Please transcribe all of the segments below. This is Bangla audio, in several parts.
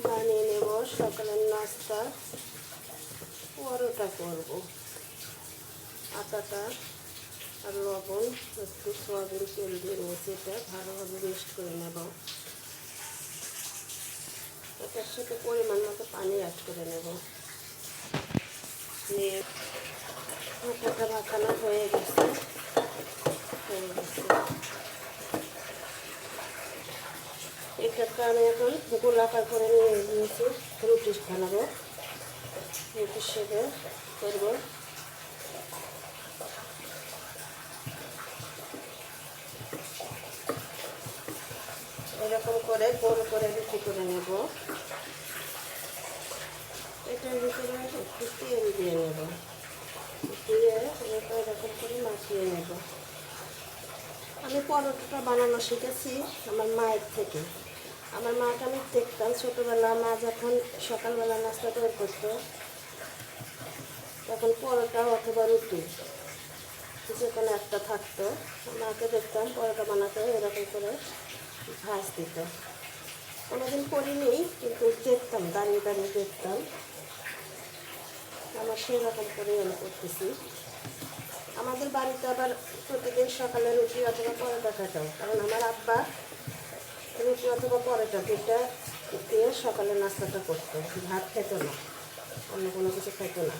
বানিয়ে নেব সকালের নাস্তা। পরোটা করব। আটাটা আর লবণ একটু সয়াবিন তেল দিয়ে নিয়েছি, এটা ভালোভাবে মিক্সড করে নেব। এটার সাথে পরিমাণ মতো পানি অ্যাড করে নেব। নিয়ে আটাটা মাখানো হয়ে গেছে। এটাকে আমি এখন গোলাকার করে নিয়ে নিয়েছি। রুটি বানাবো, রুটি সেঁকে করবো। এরকম করে গোল করে রুটি করে নেব। এটার ভিতরে একটু তেল দিয়ে নেব, দিয়ে এরকম করে মাখিয়ে নেব। আমি পরোটাটা বানানো শিখেছি আমার মায়ের থেকে। আমার মাকে আমি দেখতাম ছোটোবেলা, মা যখন সকালবেলা নাস্তা তৈরি করতো তখন পরোটা অথবা রুটি যে কোনো একটা থাকতো, মাকে দেখতাম পরোটা বানাতে এরকম করে ভাজ দিত। কোনোদিন করিনি, কিন্তু দেখতাম, দাঁড়িয়ে দাঁড়িয়ে দেখতাম। আমার সেরকম করে আমি করতেছি। আমাদের বাড়িতে আবার প্রতিদিন সকালে রুটি অথবা পরোটা খেতাম, কারণ আমার আব্বা রুটি অথবা পরোটা দুটা দিয়ে সকালে নাস্তাটা করতো। ভাত খেত না, অন্য কোনো কিছু খেত না।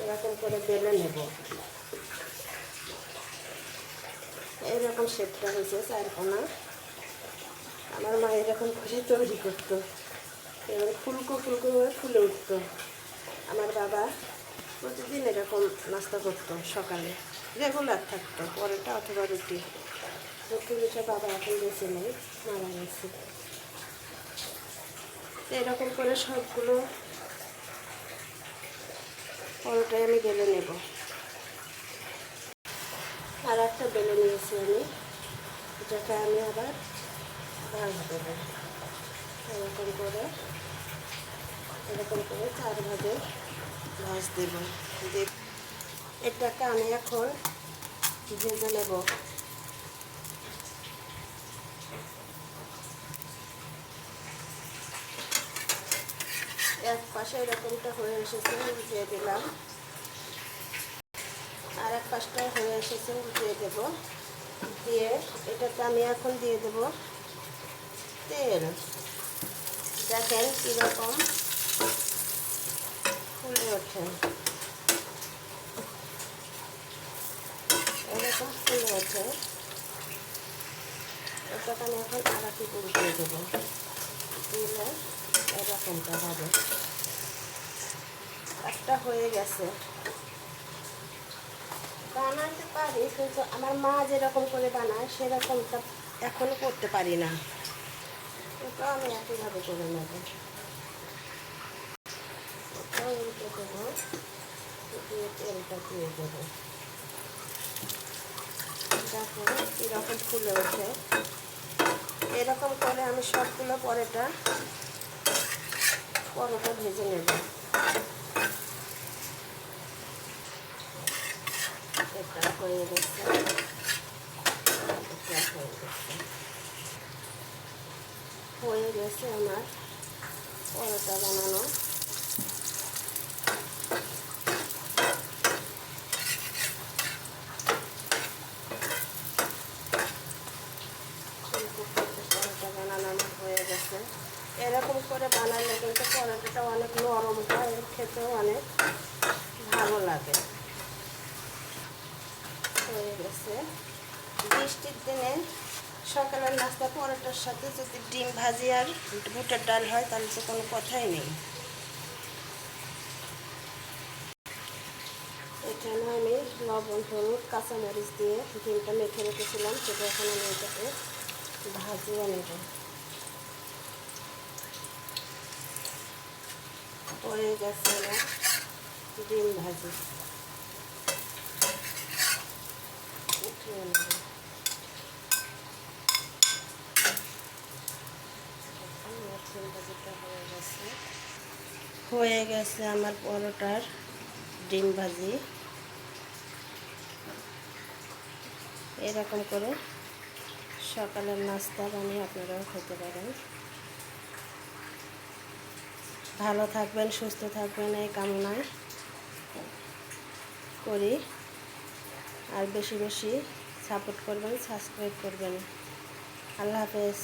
এরকম করে বেলে নেব। এইরকম শেপটা হয়েছে চারকোনা। আমার মা এরকম করে তৈরি করতো, এবার ফুলকো ফুলকো হয়ে ফুলে উঠতো। আমার বাবা প্রতিদিন এরকম নাস্তা করতো, সকালে রেগুলার থাকতো পরোটা অথবা রুটি। রুটি বাবা এখন বেঁচে নেই, মারা গেছে। এরকম করে সবগুলো পরোটাই আমি বেলে নেব। আর একটা বেলে নিয়েছি আমি, এটাকে আমি আবার ভাজ দেবো। এরকম করে চার ভাগে ভাজ দেব। এটাকে আমি এখন ভেজে নেব। এক পাশে এরকমটা হয়ে এসেছে, উল্টিয়ে দিলাম। আর এক পাশটা হয়ে এসেছে, উল্টিয়ে দেব। দিয়ে এটাতে আমি এখন দিয়ে দেব তেল। দেখেন কীরকম ফুলে ওঠে, এরকম ফুলে ওঠে। এটাকে আমি এখন আর একটু উল্টিয়ে দেবো, দিলে এরকমটা হবে। একটা হয়ে গেছে। বানাতে পারি, কিন্তু আমার মা যেরকম করে বানায় সেরকমটা এখনও করতে পারি না। ওটা আমি একইভাবে করে নেব। ওটা উল্টে দেবো, দিয়ে তেলটা দিয়ে দেবো। দেখো কীরকম ফুলে ওঠে। এরকম করে আমি সবগুলো পরোটা ভেজে নেব। এটা হয়ে গেছে, হয়ে গেছে আমার পরোটা বানানো। পরোটা বানানো আমার হয়ে গেছে। এরকম করে বানালে কিন্তু পরোটাটা অনেক নরম হয়, খেতেও অনেক ভালো লাগে। হয়ে গেছে। বৃষ্টির দিনে সকালের নাস্তা পরোটার সাথে যদি ডিম ভাজি আর বুটের ডাল হয় তাহলে তো কোনো কথাই নেই। এখানে আমি লবণ, হলুদ, কাঁচামরিচ দিয়ে ডিমটা মেখে রেখেছিলাম, সেটা এখন আমি এটাকে ভাজিয়ে নেব। হয়ে গেছে আমার ডিম ভাজি, উঠিয়ে নেব। হয়ে গেছে আমার পরোটার ডিম ভাজি। এরকম করে সকালের নাস্তা বানিয়ে আপনারাও খেতে পারেন। ভালো থাকবেন, সুস্থ থাকবেন এই কামনায় করি। আর বেশি বেশি সাপোর্ট করবেন, সাবস্ক্রাইব করবেন। আল্লাহ হাফেজ।